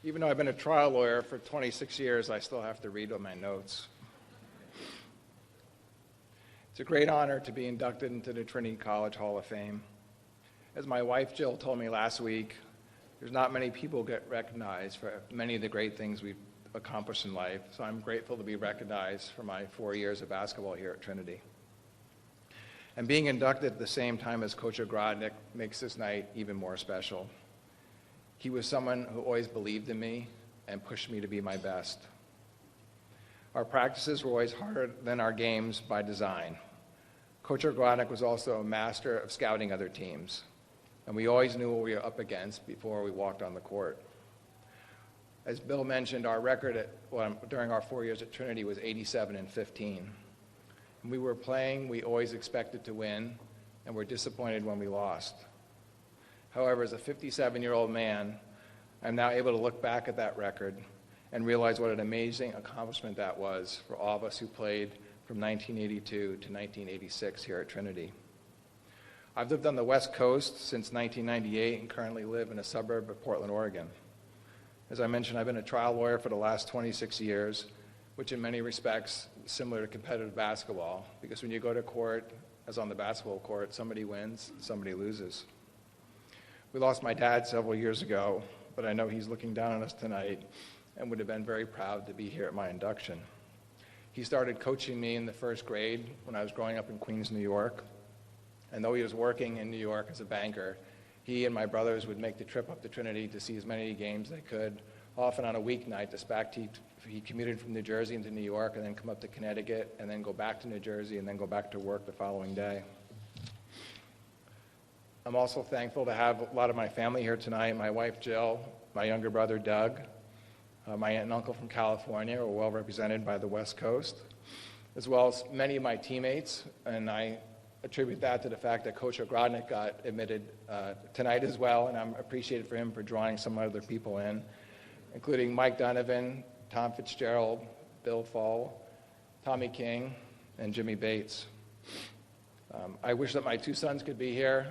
Even though I've been a trial lawyer for 26 years, I still have to read all my notes. It's a great honor to be inducted into the Trinity College Hall of Fame. As my wife Jill told me last week, there's not many people get recognized for many of the great things we've accomplished in life, so I'm grateful to be recognized for my 4 years of basketball here at Trinity. And being inducted at the same time as Coach Ogrodnik makes this night even more special. He was someone who always believed in me and pushed me to be my best. Our practices were always harder than our games by design. Coach Ogrodnik was also a master of scouting other teams, and we always knew what we were up against before we walked on the court. As Bill mentioned, our record during our 4 years at Trinity was 87-15. When we were playing, we always expected to win, and were disappointed when we lost. However, as a 57-year-old man, I'm now able to look back at that record and realize what an amazing accomplishment that was for all of us who played from 1982 to 1986 here at Trinity. I've lived on the West Coast since 1998 and currently live in a suburb of Portland, Oregon. As I mentioned, I've been a trial lawyer for the last 26 years, which in many respects is similar to competitive basketball, because when you go to court, as on the basketball court, somebody wins, somebody loses. We lost my dad several years ago, but I know he's looking down on us tonight and would have been very proud to be here at my induction. He started coaching me in the first grade when I was growing up in Queens, New York. And though he was working in New York as a banker, he and my brothers would make the trip up to Trinity to see as many games they could, often on a weeknight. He commuted from New Jersey into New York and then come up to Connecticut and then go back to New Jersey and then go back to work the following day. I'm also thankful to have a lot of my family here tonight. My wife Jill, my younger brother Doug, my aunt and uncle from California are well represented by the West Coast, as well as many of my teammates, and I attribute that to the fact that Coach Ogrodnik got admitted tonight as well, and I'm appreciated for him for drawing some other people in, including Mike Donovan, Tom Fitzgerald, Bill Fall, Tommy King, and Jimmy Bates. I wish that my two sons could be here.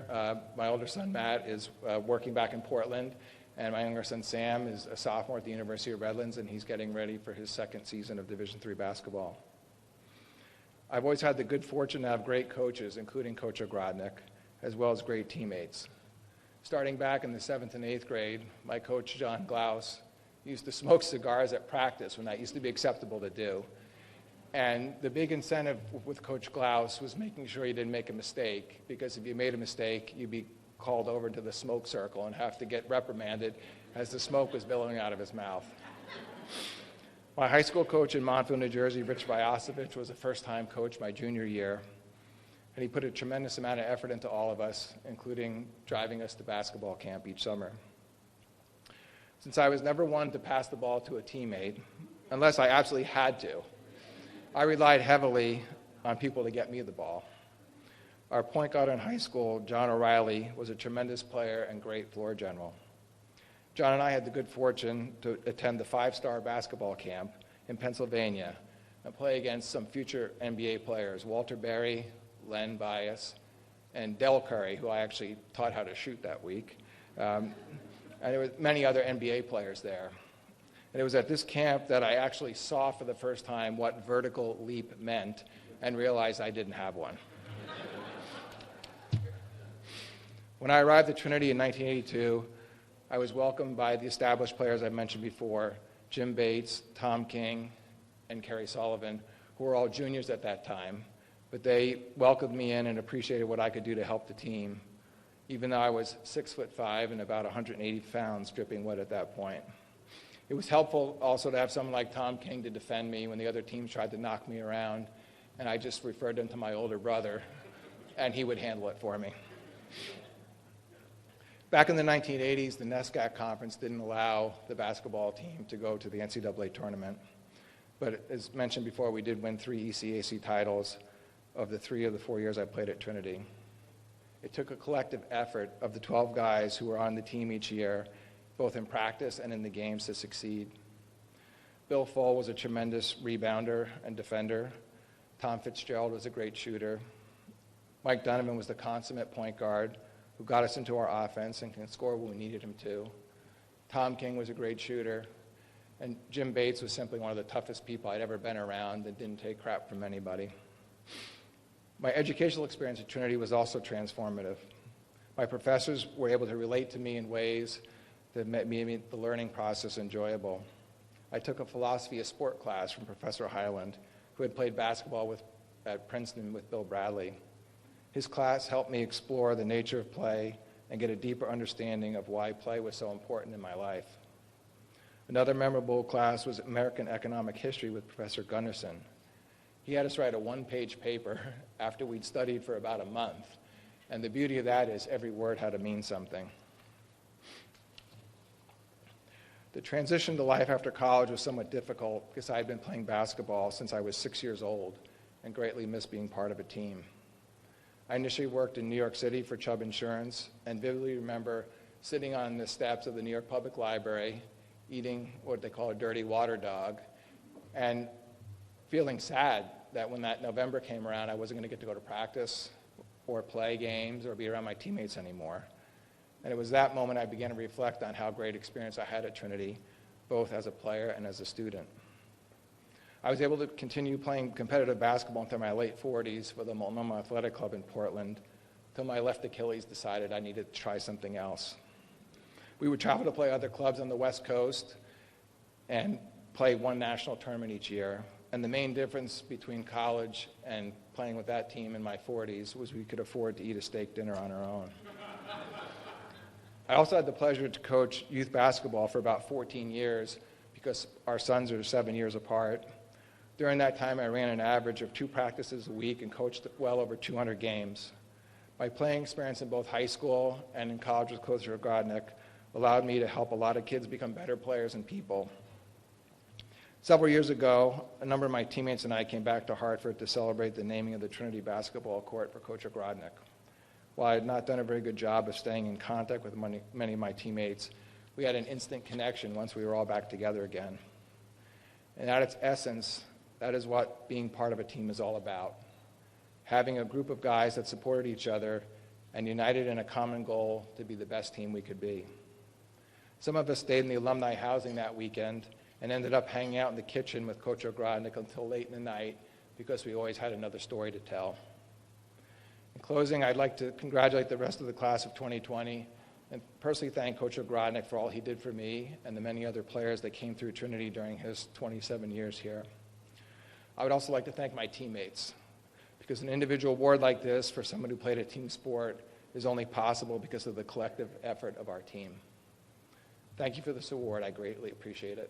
My older son, Matt, is working back in Portland, and my younger son, Sam, is a sophomore at the University of Redlands, and he's getting ready for his second season of Division III basketball. I've always had the good fortune to have great coaches, including Coach Ogrodnik, as well as great teammates. Starting back in the 7th and 8th grade, my coach, John Glaus, used to smoke cigars at practice when that used to be acceptable to do. And the big incentive with Coach Glaus was making sure you didn't make a mistake, because if you made a mistake, you'd be called over to the smoke circle and have to get reprimanded as the smoke was billowing out of his mouth. My high school coach in Montville, New Jersey, Rich Vyosevich, was a first-time coach my junior year, and he put a tremendous amount of effort into all of us, including driving us to basketball camp each summer. Since I was never one to pass the ball to a teammate, unless I absolutely had to, I relied heavily on people to get me the ball. Our point guard in high school, John O'Reilly, was a tremendous player and great floor general. John and I had the good fortune to attend the 5-star basketball camp in Pennsylvania and play against some future NBA players, Walter Berry, Len Bias, and Del Curry, who I actually taught how to shoot that week. And there were many other NBA players there. And it was at this camp that I actually saw for the first time what vertical leap meant and realized I didn't have one. When I arrived at Trinity in 1982, I was welcomed by the established players I mentioned before, Jim Bates, Tom King, and Kerry Sullivan, who were all juniors at that time. But they welcomed me in and appreciated what I could do to help the team, even though I was 6'5" and about 180 pounds, dripping wet at that point. It was helpful also to have someone like Tom King to defend me when the other teams tried to knock me around, and I just referred them to my older brother, and he would handle it for me. Back in the 1980s, the NESCAC conference didn't allow the basketball team to go to the NCAA tournament. But as mentioned before, we did win 3 ECAC titles of the 3 of the 4 years I played at Trinity. It took a collective effort of the 12 guys who were on the team each year, both in practice and in the games, to succeed. Bill Fall was a tremendous rebounder and defender. Tom Fitzgerald was a great shooter. Mike Donovan was the consummate point guard who got us into our offense and can score when we needed him to. Tom King was a great shooter, and Jim Bates was simply one of the toughest people I'd ever been around and didn't take crap from anybody. My educational experience at Trinity was also transformative. My professors were able to relate to me in ways that made the learning process enjoyable. I took a philosophy of sport class from Professor Highland, who had played basketball at Princeton with Bill Bradley. His class helped me explore the nature of play and get a deeper understanding of why play was so important in my life. Another memorable class was American Economic History with Professor Gunderson. He had us write a one-page paper after we'd studied for about a month, and the beauty of that is every word had to mean something. The transition to life after college was somewhat difficult because I had been playing basketball since I was 6 years old and greatly missed being part of a team. I initially worked in New York City for Chubb Insurance and vividly remember sitting on the steps of the New York Public Library, eating what they call a dirty water dog, and feeling sad that when that November came around, I wasn't going to get to go to practice or play games or be around my teammates anymore. And it was that moment I began to reflect on how great experience I had at Trinity, both as a player and as a student. I was able to continue playing competitive basketball until my late 40s for the Multnomah Athletic Club in Portland, until my left Achilles decided I needed to try something else. We would travel to play other clubs on the West Coast and play one national tournament each year. And the main difference between college and playing with that team in my 40s was we could afford to eat a steak dinner on our own. I also had the pleasure to coach youth basketball for about 14 years because our sons are 7 years apart. During that time, I ran an average of 2 practices a week and coached well over 200 games. My playing experience in both high school and in college with Coach Grodnick allowed me to help a lot of kids become better players and people. Several years ago, a number of my teammates and I came back to Hartford to celebrate the naming of the Trinity basketball court for Coach Grodnick. While I had not done a very good job of staying in contact with many of my teammates, we had an instant connection once we were all back together again. And at its essence, that is what being part of a team is all about. Having a group of guys that supported each other and united in a common goal to be the best team we could be. Some of us stayed in the alumni housing that weekend and ended up hanging out in the kitchen with Coach Grodnick until late in the night because we always had another story to tell. In closing, I'd like to congratulate the rest of the class of 2020 and personally thank Coach Grodnick for all he did for me and the many other players that came through Trinity during his 27 years here. I would also like to thank my teammates because an individual award like this for someone who played a team sport is only possible because of the collective effort of our team. Thank you for this award. I greatly appreciate it.